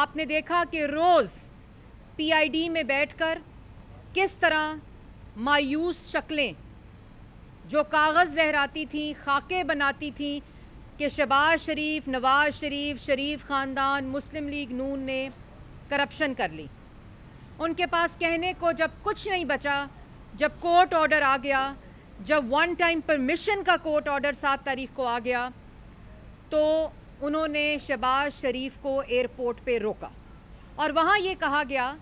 آپ نے دیکھا کہ روز پی آئی ڈی میں بیٹھ کر کس طرح مایوس شکلیں جو کاغذ لہراتی تھیں، خاکے بناتی تھیں کہ شہباز شریف، نواز شریف، شریف خاندان، مسلم لیگ نون نے کرپشن کر لی. ان کے پاس کہنے کو جب کچھ نہیں بچا، جب کورٹ آرڈر آ گیا، جب ون ٹائم پرمیشن کا کورٹ آرڈر 7 تاریخ کو آ گیا، تو انہوں نے شہباز شریف کو ایئرپورٹ پہ روکا اور وہاں یہ کہا گیا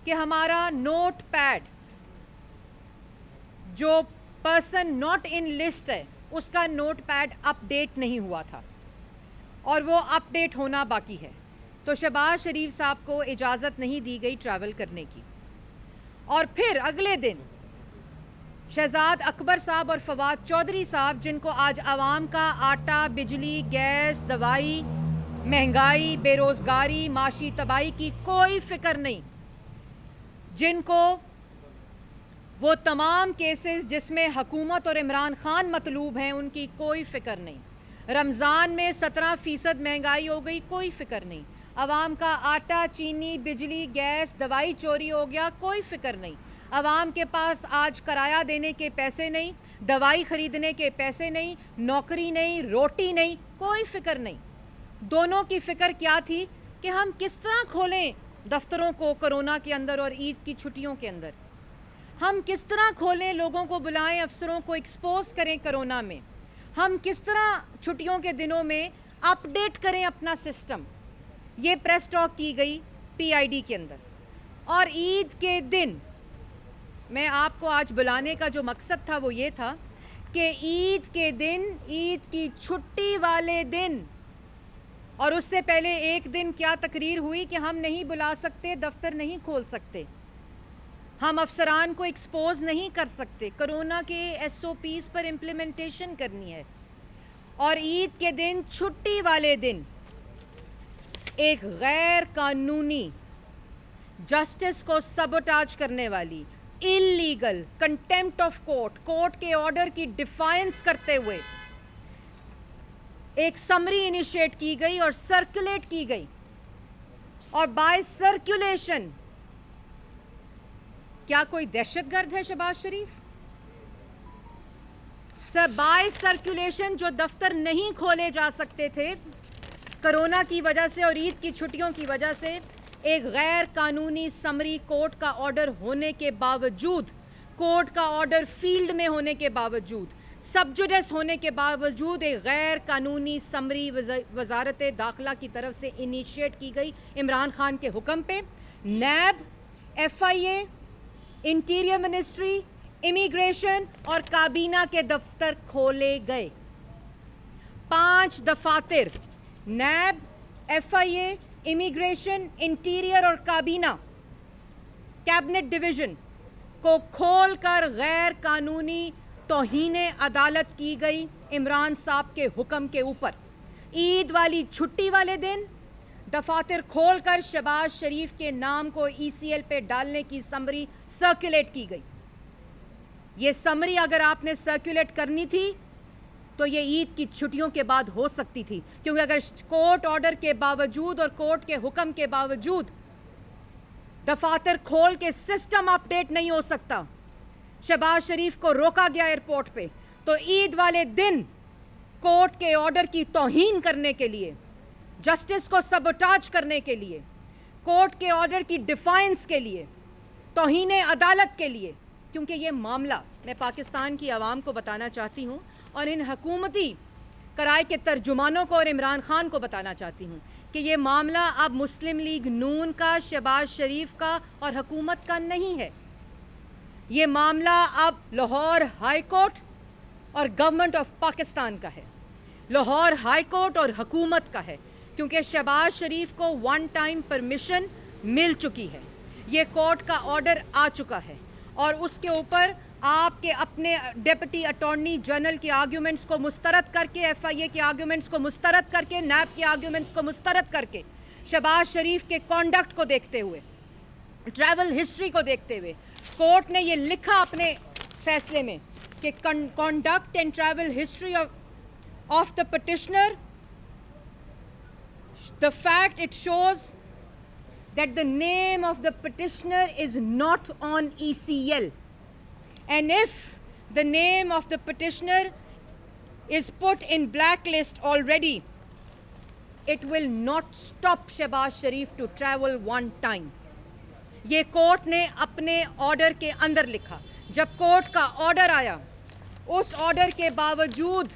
کہ ہمارا نوٹ پیڈ جو پرسن ناٹ ان لسٹ ہے اس کا نوٹ پیڈ اپ ڈیٹ نہیں ہوا تھا اور وہ اپ ڈیٹ ہونا باقی ہے. تو شہباز شریف صاحب کو اجازت نہیں دی گئی ٹریول کرنے کی. اور پھر اگلے دن شہزاد اکبر صاحب اور فواد چودھری صاحب، جن کو آج عوام کا آٹا، بجلی، گیس، دوائی، مہنگائی، بے روزگاری، معاشی تباہی کی کوئی فکر نہیں، جن کو وہ تمام کیسز جس میں حکومت اور عمران خان مطلوب ہیں ان کی کوئی فکر نہیں. رمضان میں 17% مہنگائی ہو گئی، کوئی فکر نہیں. عوام کا آٹا، چینی، بجلی، گیس، دوائی چوری ہو گیا، کوئی فکر نہیں. عوام کے پاس آج کرایہ دینے کے پیسے نہیں، دوائی خریدنے کے پیسے نہیں، نوکری نہیں، روٹی نہیں، کوئی فکر نہیں. دونوں کی فکر کیا تھی کہ ہم کس طرح کھولیں دفتروں کو کرونا کے اندر اور عید کی چھٹیوں کے اندر، ہم کس طرح کھولیں، لوگوں کو بلائیں، افسروں کو ایکسپوز کریں کرونا میں، ہم کس طرح چھٹیوں کے دنوں میں اپ ڈیٹ کریں اپنا سسٹم. یہ پریس ٹاک کی گئی پی آئی ڈی کے اندر. اور عید کے دن میں آپ کو آج بلانے کا جو مقصد تھا وہ یہ تھا کہ عید کے دن، عید کی چھٹی والے دن، اور اس سے پہلے ایک دن کیا تقریر ہوئی کہ ہم نہیں بلا سکتے، دفتر نہیں کھول سکتے، ہم افسران کو ایکسپوز نہیں کر سکتے، کرونا کے ایس او پیز پر امپلیمنٹیشن کرنی ہے. اور عید کے دن، چھٹی والے دن، ایک غیر قانونی، جسٹس کو سبوٹاج کرنے والی، illegal, contempt of court, court کے آرڈر کی ڈیفائنس کرتے ہوئے ایک سمری انیشیٹ کی گئی اور سرکولیٹ کی گئی. اور بائی سرکولیشن کیا کوئی دہشت گرد ہے شہباز شریف؟ بائی سرکولیشن جو دفتر نہیں کھولے جا سکتے تھے کرونا کی وجہ سے اور عید کی چھٹیوں کی وجہ سے، ایک غیر قانونی سمری کورٹ کا آرڈر ہونے کے باوجود، کورٹ کا آرڈر فیلڈ میں ہونے کے باوجود، سب جوڈس ہونے کے باوجود، ایک غیر قانونی سمری وزارت داخلہ کی طرف سے انیشیٹ کی گئی عمران خان کے حکم پہ. نیب، ایف آئی اے، انٹیریئر منسٹری، امیگریشن اور کابینہ کے دفتر کھولے گئے. 5 دفاتر، نیب، ایف آئی اے، امیگریشن، انٹیریئر اور کابینہ، کیبنٹ ڈویژن کو کھول کر غیر قانونی توہین عدالت کی گئی عمران صاحب کے حکم کے اوپر. عید والی چھٹی والے دن دفاتر کھول کر شہباز شریف کے نام کو ای سی ایل پہ ڈالنے کی سمری سرکولیٹ کی گئی. یہ سمری اگر آپ نے سرکولیٹ کرنی تھی تو یہ عید کی چھٹیوں کے بعد ہو سکتی تھی، کیونکہ اگر کورٹ آرڈر کے باوجود اور کورٹ کے حکم کے باوجود دفاتر کھول کے سسٹم اپ ڈیٹ نہیں ہو سکتا، شہباز شریف کو روکا گیا ایئرپورٹ پہ، تو عید والے دن کورٹ کے آرڈر کی توہین کرنے کے لیے، جسٹس کو سبوٹاج کرنے کے لیے، کورٹ کے آرڈر کی ڈیفائنس کے لیے، توہین عدالت کے لیے، کیونکہ یہ معاملہ میں پاکستان کی عوام کو بتانا چاہتی ہوں اور ان حکومتی کرائے کے ترجمانوں کو اور عمران خان کو بتانا چاہتی ہوں کہ یہ معاملہ اب مسلم لیگ نون کا، شہباز شریف کا اور حکومت کا نہیں ہے. یہ معاملہ اب لاہور ہائی کورٹ اور گورنمنٹ آف پاکستان کا ہے، لاہور ہائی کورٹ اور حکومت کا ہے، کیونکہ شہباز شریف کو ون ٹائم پرمیشن مل چکی ہے، یہ کورٹ کا آرڈر آ چکا ہے، اور اس کے اوپر آپ کے اپنے ڈپٹی اٹارنی جنرل کے آرگیومنٹس کو مسترد کر کے، ایف آئی اے کے آرگیومنٹس کو مسترد کر کے، نیب کے آرگیومنٹس کو مسترد کر کے، شہباز شریف کے کانڈکٹ کو دیکھتے ہوئے، ٹریول ہسٹری کو دیکھتے ہوئے، کورٹ نے یہ لکھا اپنے فیصلے میں کہ conduct and travel history of the petitioner, the fact it shows that the name of the petitioner is not on ECL, and if the name of the petitioner is put in blacklist already, it will not stop Shehbaz Sharif to travel one time. یہ court نے اپنے order کے اندر لکھا. جب court کا order آیا, اس order کے باوجود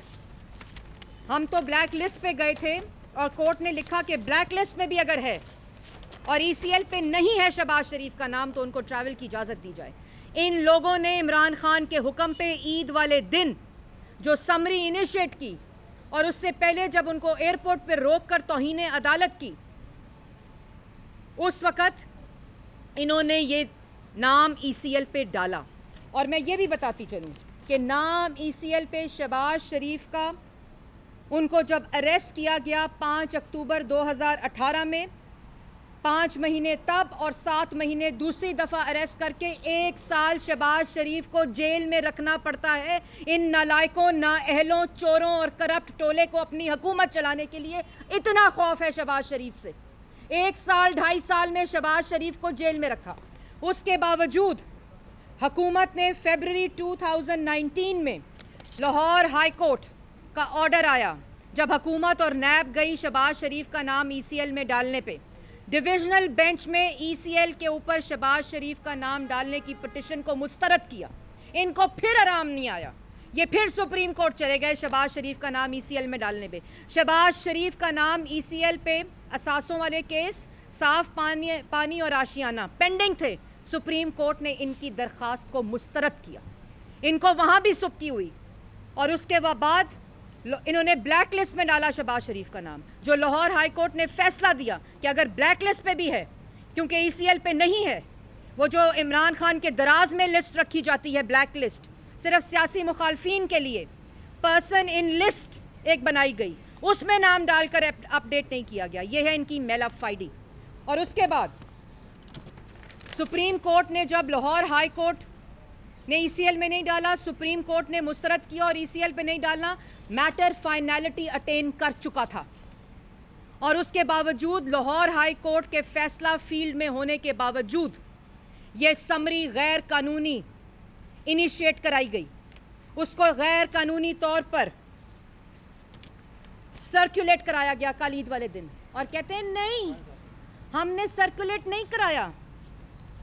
ہم تو بلیک لسٹ پہ گئے تھے, اور کورٹ نے لکھا کہ بلیک لسٹ میں بھی اگر ہے اور ای سی ایل پہ نہیں ہے شہباز شریف کا نام, تو ان کو ٹریول کی اجازت دی جائے. ان لوگوں نے عمران خان کے حکم پہ عید والے دن جو سمری انیشیٹ کی, اور اس سے پہلے جب ان کو ایئرپورٹ پہ روک کر توہین عدالت کی, اس وقت انہوں نے یہ نام ای سی ایل پہ ڈالا. اور میں یہ بھی بتاتی چلوں کہ نام ای سی ایل پہ شہباز شریف کا, ان کو جب اریسٹ کیا گیا 5 اکتوبر 2018 میں, 5 مہینے تب اور 7 مہینے دوسری دفعہ اریسٹ کر کے 1 سال شہباز شریف کو جیل میں رکھنا پڑتا ہے. ان نالائکوں, نااہلوں, چوروں اور کرپٹ ٹولے کو اپنی حکومت چلانے کے لیے اتنا خوف ہے شہباز شریف سے. 1 سال 2.5 سال میں شہباز شریف کو جیل میں رکھا. اس کے باوجود حکومت نے فیبرری 2019 میں لاہور ہائی کورٹ کا آرڈر آیا, جب حکومت اور نیب گئی شہباز شریف کا نام ای سی ایل میں ڈالنے پہ, ڈویژنل بینچ میں ای سی ایل کے اوپر شہباز شریف کا نام ڈالنے کی پٹیشن کو مسترد کیا. ان کو پھر آرام نہیں آیا, یہ پھر سپریم کورٹ چلے گئے شہباز شریف کا نام ای سی ایل میں ڈالنے پہ. شہباز شریف کا نام ای سی ایل پہ اثاثوں والے کیس, صاف پانی اور آشیانہ پینڈنگ تھے. سپریم کورٹ نے ان کی درخواست کو مسترد کیا, ان کو وہاں بھی سبکی ہوئی, اور اس کے بعد انہوں نے بلیک لسٹ میں ڈالا شہباز شریف کا نام, جو لاہور ہائی کورٹ نے فیصلہ دیا کہ اگر بلیک لسٹ پہ بھی ہے, کیونکہ ای سی ایل پہ نہیں ہے, وہ جو عمران خان کے دراز میں لسٹ رکھی جاتی ہے بلیک لسٹ, صرف سیاسی مخالفین کے لیے پرسن ان لسٹ ایک بنائی گئی, اس میں نام ڈال کر اپڈیٹ نہیں کیا گیا. یہ ہے ان کی میل آف آئی ڈی. اور اس کے بعد سپریم کورٹ نے جب لاہور ہائی کورٹ نے ای سی ایل میں نہیں ڈالا, سپریم کورٹ نے مسترد کیا اور ای سی ایل پہ نہیں ڈالنا, میٹر فائنالٹی اٹین کر چکا تھا. اور اس کے باوجود لاہور ہائی کورٹ کے فیصلہ فیلڈ میں ہونے کے باوجود یہ سمری غیر قانونی انیشیٹ کرائی گئی. اس کو غیر قانونی طور پر سرکولیٹ کرایا گیا کل عید والے دن, اور کہتے ہیں نہیں ہم نے سرکولیٹ نہیں کرایا.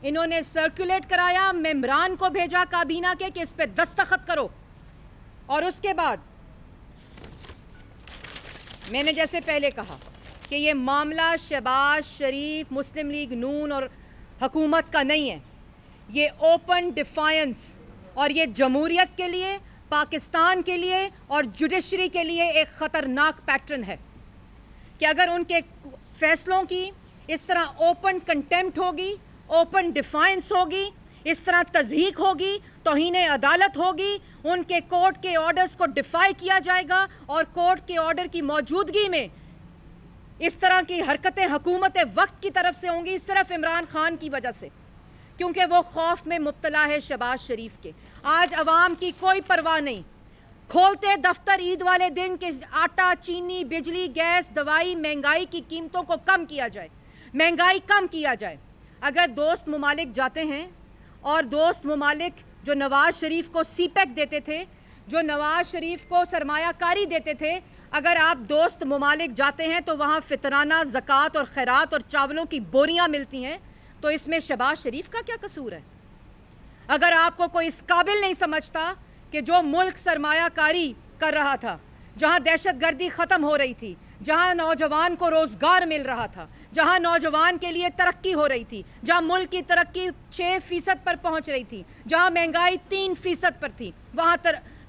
انہوں نے سرکولیٹ کرایا, ممبران کو بھیجا کابینہ کے کہ اس پہ دستخط کرو. اور اس کے بعد میں نے جیسے پہلے کہا کہ یہ معاملہ شہباز شریف, مسلم لیگ نون اور حکومت کا نہیں ہے. یہ اوپن ڈیفائنس اور یہ جمہوریت کے لیے, پاکستان کے لیے اور جوڈیشری کے لیے ایک خطرناک پیٹرن ہے کہ اگر ان کے فیصلوں کی اس طرح اوپن کنٹیمپٹ ہوگی, اوپن ڈیفائنس ہوگی, اس طرح تضحیق ہوگی, توہین عدالت ہوگی, ان کے کورٹ کے آرڈرز کو ڈیفائی کیا جائے گا, اور کورٹ کے آرڈر کی موجودگی میں اس طرح کی حرکتیں حکومت وقت کی طرف سے ہوں گی, صرف عمران خان کی وجہ سے, کیونکہ وہ خوف میں مبتلا ہے شہباز شریف کے. آج عوام کی کوئی پرواہ نہیں, کھولتے دفتر عید والے دن کہ آٹا, چینی, بجلی, گیس, دوائی, مہنگائی کی قیمتوں کو کم کیا جائے, مہنگائی کم کیا جائے. اگر دوست ممالک جاتے ہیں, اور دوست ممالک جو نواز شریف کو سی پیک دیتے تھے, جو نواز شریف کو سرمایہ کاری دیتے تھے, اگر آپ دوست ممالک جاتے ہیں تو وہاں فطرانہ زکوٰۃ اور خیرات اور چاولوں کی بوریاں ملتی ہیں, تو اس میں شہباز شریف کا کیا قصور ہے؟ اگر آپ کو کوئی اس قابل نہیں سمجھتا کہ جو ملک سرمایہ کاری کر رہا تھا, جہاں دہشت گردی ختم ہو رہی تھی, جہاں نوجوان کو روزگار مل رہا تھا, جہاں نوجوان کے لیے ترقی ہو رہی تھی, جہاں ملک کی ترقی 6% پر پہنچ رہی تھی, جہاں مہنگائی 3% پر تھی, وہاں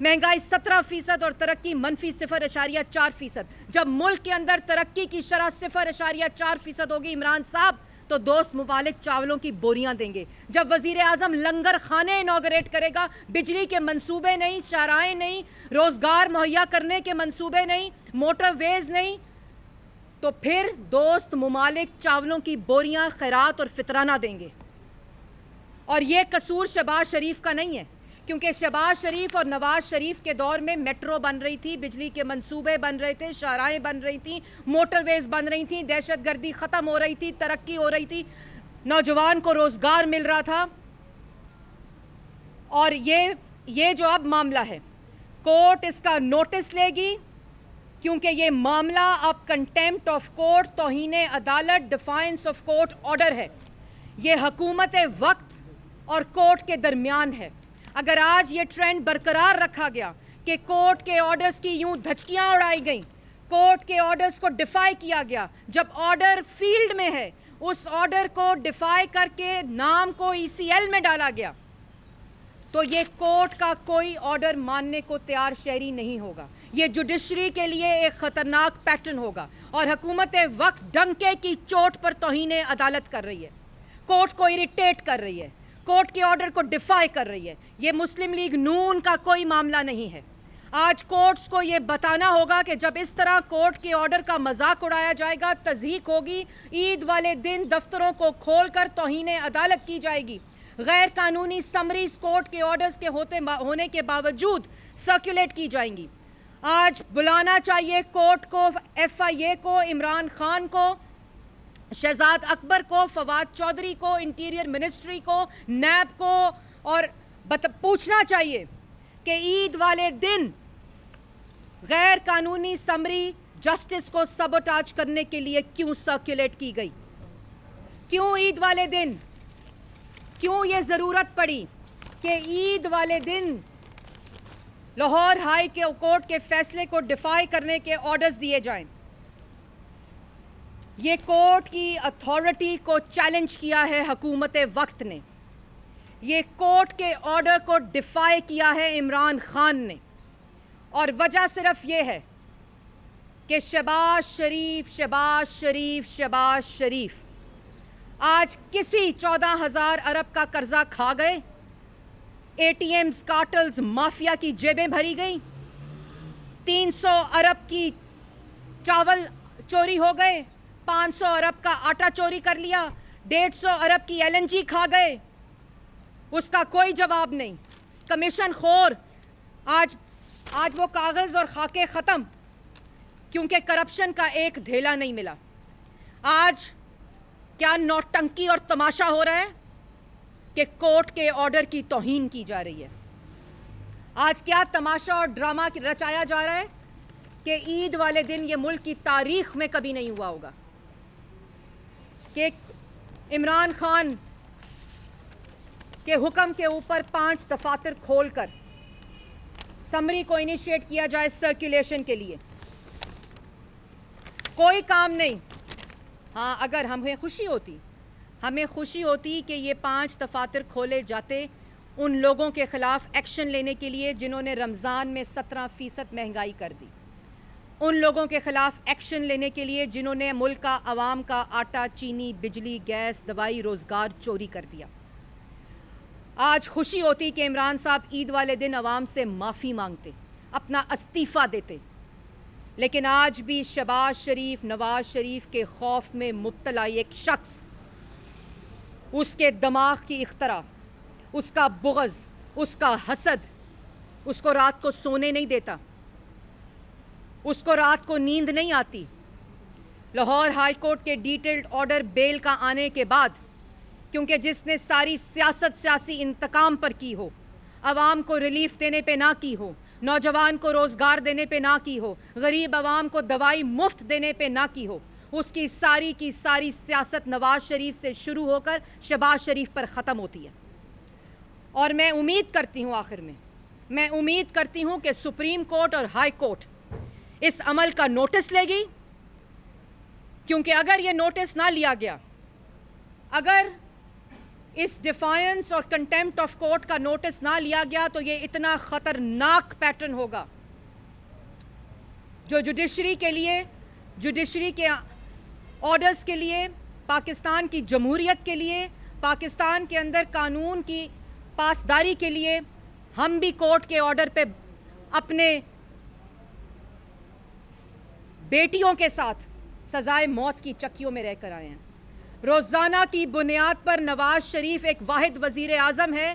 مہنگائی 17% اور ترقی -0.4%. جب ملک کے اندر ترقی کی شرح 0.4% ہوگی عمران صاحب, تو دوست ممالک چاولوں کی بوریاں دیں گے. جب وزیر اعظم لنگر خانے انوگریٹ کرے گا, بجلی کے منصوبے نہیں, شاہراہیں نہیں, روزگار مہیا کرنے کے منصوبے نہیں, موٹر ویز نہیں, تو پھر دوست ممالک چاولوں کی بوریاں خیرات اور فطرانہ دیں گے. اور یہ قصور شہباز شریف کا نہیں ہے, کیونکہ شہباز شریف اور نواز شریف کے دور میں میٹرو بن رہی تھی, بجلی کے منصوبے بن رہے تھے, شاہراہیں بن رہی تھیں, موٹر ویز بن رہی تھیں, دہشت گردی ختم ہو رہی تھی, ترقی ہو رہی تھی, نوجوان کو روزگار مل رہا تھا. اور یہ جو اب معاملہ ہے, کورٹ اس کا نوٹس لے گی, کیونکہ یہ معاملہ اب کنٹیمپٹ آف کورٹ, توہین عدالت, ڈیفائنس آف کورٹ آرڈر ہے. یہ حکومت وقت اور کورٹ کے درمیان ہے. اگر آج یہ ٹرینڈ برقرار رکھا گیا کہ کورٹ کے آرڈرز کی یوں دھچکیاں اڑائی گئیں, کورٹ کے آرڈرز کو ڈیفائی کیا گیا, جب آرڈر فیلڈ میں ہے اس آرڈر کو ڈیفائی کر کے نام کو ECL میں ڈالا گیا, تو یہ کورٹ کا کوئی آرڈر ماننے کو تیار شہری نہیں ہوگا. یہ جوڈیشری کے لیے ایک خطرناک پیٹرن ہوگا. اور حکومت وقت ڈنکے کی چوٹ پر توہین عدالت کر رہی ہے, کورٹ کو اریٹیٹ کر رہی ہے, کورٹ کے آرڈر کو ڈیفائی کر رہی ہے. یہ مسلم لیگ نون کا کوئی معاملہ نہیں ہے. آج کورٹس کو یہ بتانا ہوگا کہ جب اس طرح کورٹ کے آرڈر کا مذاق اڑایا جائے گا, تضحیک ہوگی, عید والے دن دفتروں کو کھول کر توہین عدالت کی جائے گی, غیر قانونی سمریز کورٹ کے آرڈرز کے ہونے کے باوجود سرکولیٹ کی جائیں گی. آج بلانا چاہیے کورٹ کو, FIA کو, عمران خان کو, شہزاد اکبر کو, فواد چودھری کو, انٹیریئر منسٹری کو, نیب کو, اور پوچھنا چاہیے کہ عید والے دن غیر قانونی سمری جسٹس کو سبوٹاج کرنے کے لیے کیوں سرکولیٹ کی گئی, کیوں عید والے دن, کیوں یہ ضرورت پڑی کہ عید والے دن لاہور ہائی کورٹ کے فیصلے کو ڈیفائی کرنے کے آرڈرز دیے جائیں. یہ کورٹ کی اتھارٹی کو چیلنج کیا ہے حکومت وقت نے, یہ کورٹ کے آرڈر کو ڈیفائی کیا ہے عمران خان نے, اور وجہ صرف یہ ہے کہ شہباز شریف, شہباز شریف, شہباز شریف آج کسی 14,000 ارب کا قرضہ کھا گئے, ATMs, کارٹلز, مافیا کی جیبیں بھری گئیں, 300 ارب کی چاول چوری ہو گئے, 500 ارب کا آٹا چوری کر لیا, 150 ارب کی LNG کھا گئے, اس کا کوئی جواب نہیں. کمیشن خور آج وہ کاغذ اور خاکے ختم, کیونکہ کرپشن کا ایک دھیلا نہیں ملا. آج کیا نوٹنکی اور تماشا ہو رہا ہے کہ کورٹ کے آرڈر کی توہین کی جا رہی ہے. آج کیا تماشا اور ڈرامہ رچایا جا رہا ہے کہ عید والے دن یہ ملک کی تاریخ میں کبھی نہیں ہوا ہوگا کہ عمران خان کے حکم کے اوپر 5 دفاتر کھول کر سمری کو انیشیٹ کیا جائے سرکولیشن کے لیے. کوئی کام نہیں. ہاں, اگر ہمیں خوشی ہوتی کہ یہ 5 دفاتر کھولے جاتے ان لوگوں کے خلاف ایکشن لینے کے لیے جنہوں نے رمضان میں 17% مہنگائی کر دی, ان لوگوں کے خلاف ایکشن لینے کے لیے جنہوں نے ملک کا عوام کا آٹا, چینی, بجلی, گیس, دوائی, روزگار چوری کر دیا. آج خوشی ہوتی کہ عمران صاحب عید والے دن عوام سے معافی مانگتے, اپنا استعفیٰ دیتے. لیکن آج بھی شہباز شریف, نواز شریف کے خوف میں مبتلا ایک شخص, اس کے دماغ کی اختراع, اس کا بغض, اس کا حسد, اس کو رات کو سونے نہیں دیتا, اس کو رات کو نیند نہیں آتی. لاہور ہائی کورٹ کے ڈیٹیلڈ آرڈر بیل کا آنے کے بعد, کیونکہ جس نے ساری سیاسی انتقام پر کی ہو, عوام کو ریلیف دینے پہ نہ کی ہو, نوجوان کو روزگار دینے پہ نہ کی ہو, غریب عوام کو دوائی مفت دینے پہ نہ کی ہو, اس کی ساری سیاست نواز شریف سے شروع ہو کر شہباز شریف پر ختم ہوتی ہے. اور میں امید کرتی ہوں, آخر میں امید کرتی ہوں کہ سپریم کورٹ اور ہائی کورٹ اس عمل کا نوٹس لے گی, کیونکہ اگر یہ نوٹس نہ لیا گیا, اگر اس ڈیفائنس اور کنٹیمپٹ آف کورٹ کا نوٹس نہ لیا گیا, تو یہ اتنا خطرناک پیٹرن ہوگا جو جوڈیشری کے آرڈرز کے لیے, پاکستان کی جمہوریت کے لیے, پاکستان کے اندر قانون کی پاسداری کے لیے. ہم بھی کورٹ کے آرڈر پہ اپنے بیٹیوں کے ساتھ سزائے موت کی چکیوں میں رہ کر آئے ہیں. روزانہ کی بنیاد پر نواز شریف ایک واحد وزیر اعظم ہے